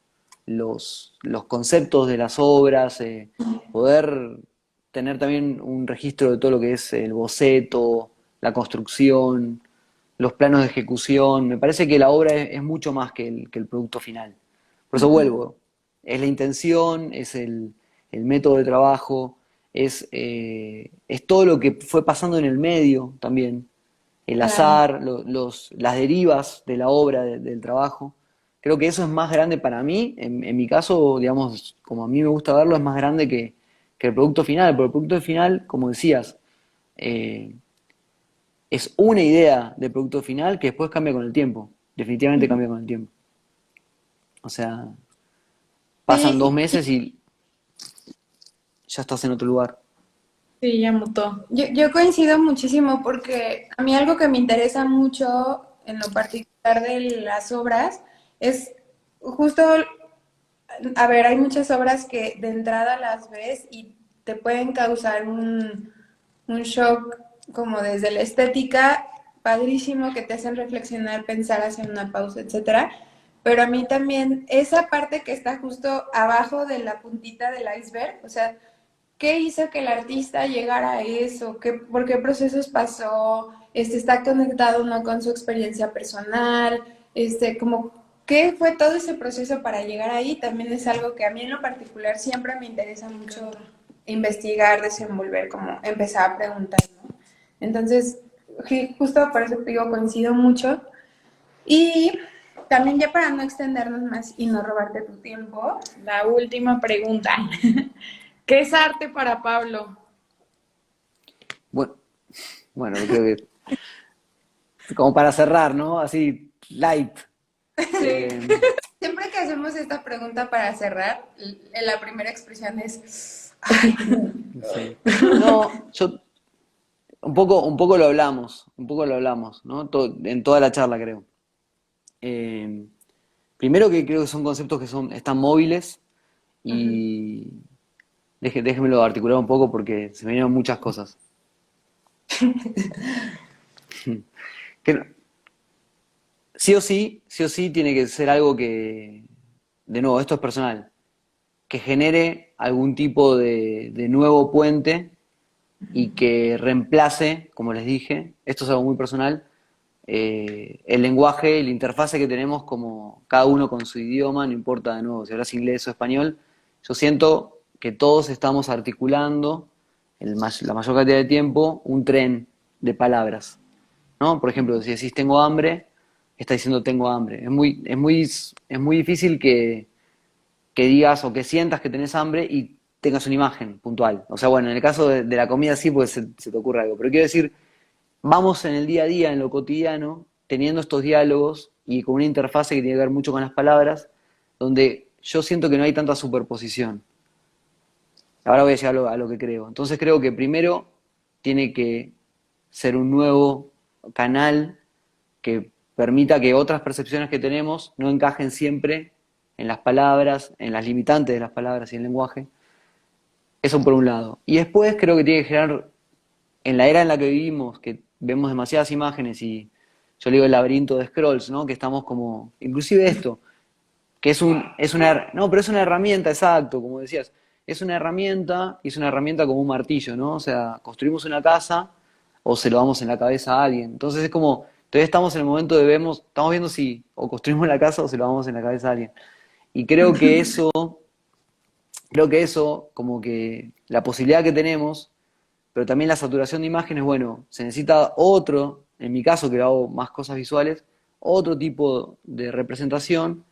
los conceptos de las obras, poder tener también un registro de todo lo que es el boceto, la construcción, los planos de ejecución. Me parece que la obra es mucho más que el producto final. Por eso vuelvo, es la intención, es el método de trabajo, es todo lo que fue pasando en el medio también, el claro. azar, las derivas de la obra, del trabajo. Creo que eso es más grande para mí, en mi caso, digamos, como a mí me gusta verlo, es más grande que el producto final, porque el producto final, como decías, eh, es una idea de producto final que después cambia con el tiempo, definitivamente cambia con el tiempo. O sea, pasan dos Sí, meses y ya estás en otro lugar. Sí, ya mutó. yo coincido muchísimo porque a mí algo que me interesa mucho en lo particular de las obras es justo, a ver, hay muchas obras que de entrada las ves y te pueden causar un shock como desde la estética, padrísimo, que te hacen reflexionar, pensar, hacer una pausa, etcétera. Pero a mí también esa parte que está justo abajo de la puntita del iceberg, o sea, ¿qué hizo que el artista llegara a eso? ¿Por qué procesos pasó? ¿Está conectado o no con su experiencia personal? Como, ¿qué fue todo ese proceso para llegar ahí? También es algo que a mí en lo particular siempre me interesa mucho investigar, desenvolver, como empezar a preguntar, ¿no? Entonces, justo por eso te digo, coincido mucho. Y también ya para no extendernos más y no robarte tu tiempo, La última pregunta. ¿Qué es arte para Pablo? Bueno, bueno, creo que como para cerrar, ¿no? Así, light. sí. Eh, Siempre que hacemos esta pregunta para cerrar, la primera expresión es, ay, sí. No, yo un poco lo hablamos, un poco lo hablamos, ¿no? En toda la charla, creo. Eh, Primero que creo que son conceptos que están móviles Ujú. y déjenmelo articular un poco porque se me vienen muchas cosas. Que no- sí o sí tiene que ser algo que, de nuevo, esto es personal, que genere algún tipo de nuevo puente y que reemplace, como les dije, esto es algo muy personal, el lenguaje, la interfase que tenemos como cada uno con su idioma, no importa de nuevo si hablas inglés o español, yo siento que todos estamos articulando la mayor cantidad de tiempo un tren de palabras, ¿no? Por ejemplo, si decís tengo hambre, está diciendo tengo hambre. Es muy difícil que digas o que sientas que tenés hambre y tengas una imagen puntual. O sea, bueno, en el caso de la comida sí, pues se te ocurre algo. Pero quiero decir, vamos en el día a día, en lo cotidiano, teniendo estos diálogos y con una interfase que tiene que ver mucho con las palabras, donde yo siento que no hay tanta superposición. Ahora voy a llegar a lo que creo. Entonces creo que primero tiene que ser un nuevo canal que permita que otras percepciones que tenemos no encajen siempre en las palabras, en las limitantes de las palabras y el lenguaje. Eso por un lado. Y después creo que tiene que generar, en la era en la que vivimos, que vemos demasiadas imágenes y yo le digo el laberinto de scrolls, ¿no? Que estamos como, inclusive esto, que no, pero es una herramienta, exacto, como decías, es una herramienta y es una herramienta como un martillo, ¿no? O sea, construimos una casa o se lo damos en la cabeza a alguien. Entonces es como, todavía estamos en el momento de estamos viendo si o construimos la casa o se lo damos en la cabeza a alguien. Y creo que eso, como que la posibilidad que tenemos, pero también la saturación de imágenes, bueno, se necesita otro, en mi caso que hago más cosas visuales, otro tipo de representación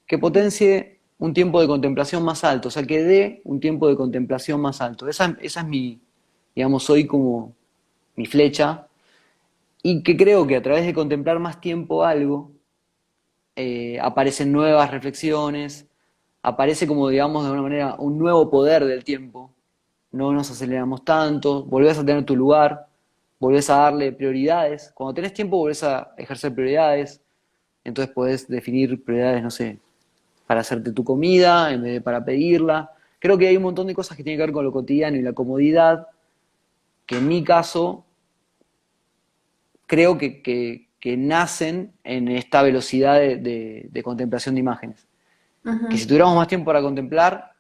que potencie un tiempo de contemplación más alto, o sea, que dé un tiempo de contemplación más alto. Esa es mi, digamos, hoy como mi flecha, y que creo que a través de contemplar más tiempo algo, aparecen nuevas reflexiones, aparece como, digamos, de alguna manera, un nuevo poder del tiempo. No nos aceleramos tanto, volvés a tener tu lugar, volvés a darle prioridades. Cuando tenés tiempo, volvés a ejercer prioridades. Entonces podés definir prioridades, no sé, para hacerte tu comida en vez de para pedirla. Creo que hay un montón de cosas que tienen que ver con lo cotidiano y la comodidad, que en mi caso creo que nacen en esta velocidad de contemplación de imágenes. Que si Ujú. tuviéramos más tiempo para contemplar,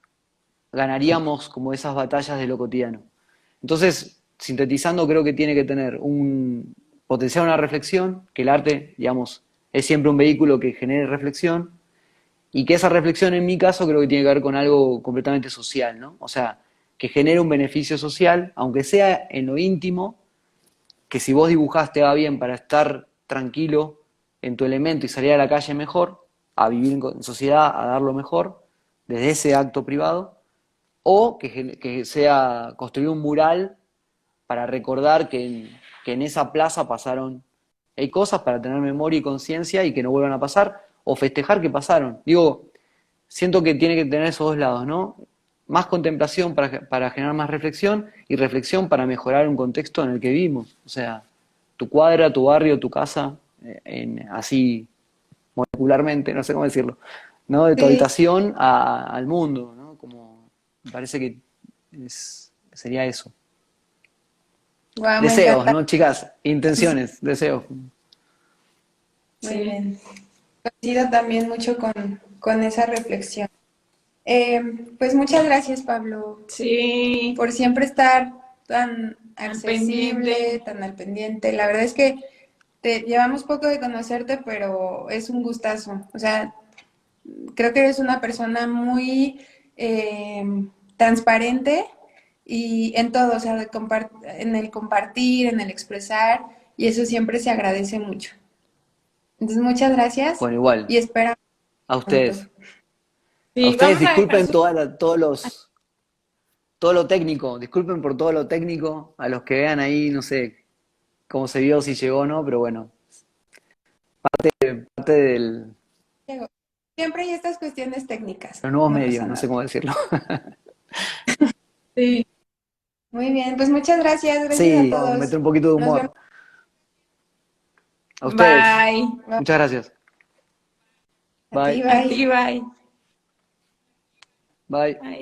ganaríamos como esas batallas de lo cotidiano. Entonces, sintetizando, creo que tiene que tener potenciar una reflexión, que el arte, digamos, es siempre un vehículo que genere reflexión, y que esa reflexión en mi caso creo que tiene que ver con algo completamente social, ¿no? O sea, que genere un beneficio social, aunque sea en lo íntimo, que si vos dibujás te va bien para estar tranquilo en tu elemento y salir a la calle mejor, a vivir en sociedad, a dar lo mejor, desde ese acto privado, o que sea construir un mural para recordar que en esa plaza pasaron, hay cosas para tener memoria y conciencia y que no vuelvan a pasar, o festejar que pasaron. Digo, siento que tiene que tener esos dos lados, ¿no? Más contemplación para generar más reflexión y reflexión para mejorar un contexto en el que vivimos. O sea, tu cuadra, tu barrio, tu casa, así molecularmente, no sé cómo decirlo, ¿no? De tu Sí, habitación al mundo, ¿no? Como me parece que sería eso. wow, me Deseos, encanta. ¿no, chicas? Sí, Intenciones, deseos. muy Sí. bien. Coincido también mucho con esa reflexión. Pues muchas gracias, Pablo, Sí, por siempre estar tan al pendiente. accesible, tan al pendiente. La verdad es que llevamos poco de conocerte, pero es un gustazo. O sea, creo que eres una persona muy eh, transparente y en todo, o sea, en el compartir, en el expresar, y eso siempre se agradece mucho. Entonces, muchas gracias Bueno, igual, y esperamos a pronto. ustedes. A Sí, ustedes vamos a dejar disculpen su... todo lo técnico, disculpen por todo lo técnico, a los que vean ahí, no sé cómo se vio, si llegó o no, pero bueno, parte de Diego, siempre hay estas cuestiones técnicas, los nuevos no medios, pasa no sé nada. cómo decirlo. Sí. Muy Muy bien, pues muchas gracias Sí, a todos. meter un poquito de Nos vemos. humor. A ustedes. Bye. Muchas gracias. A ti, Bye. A bye. ti, bye. Bye. Bye.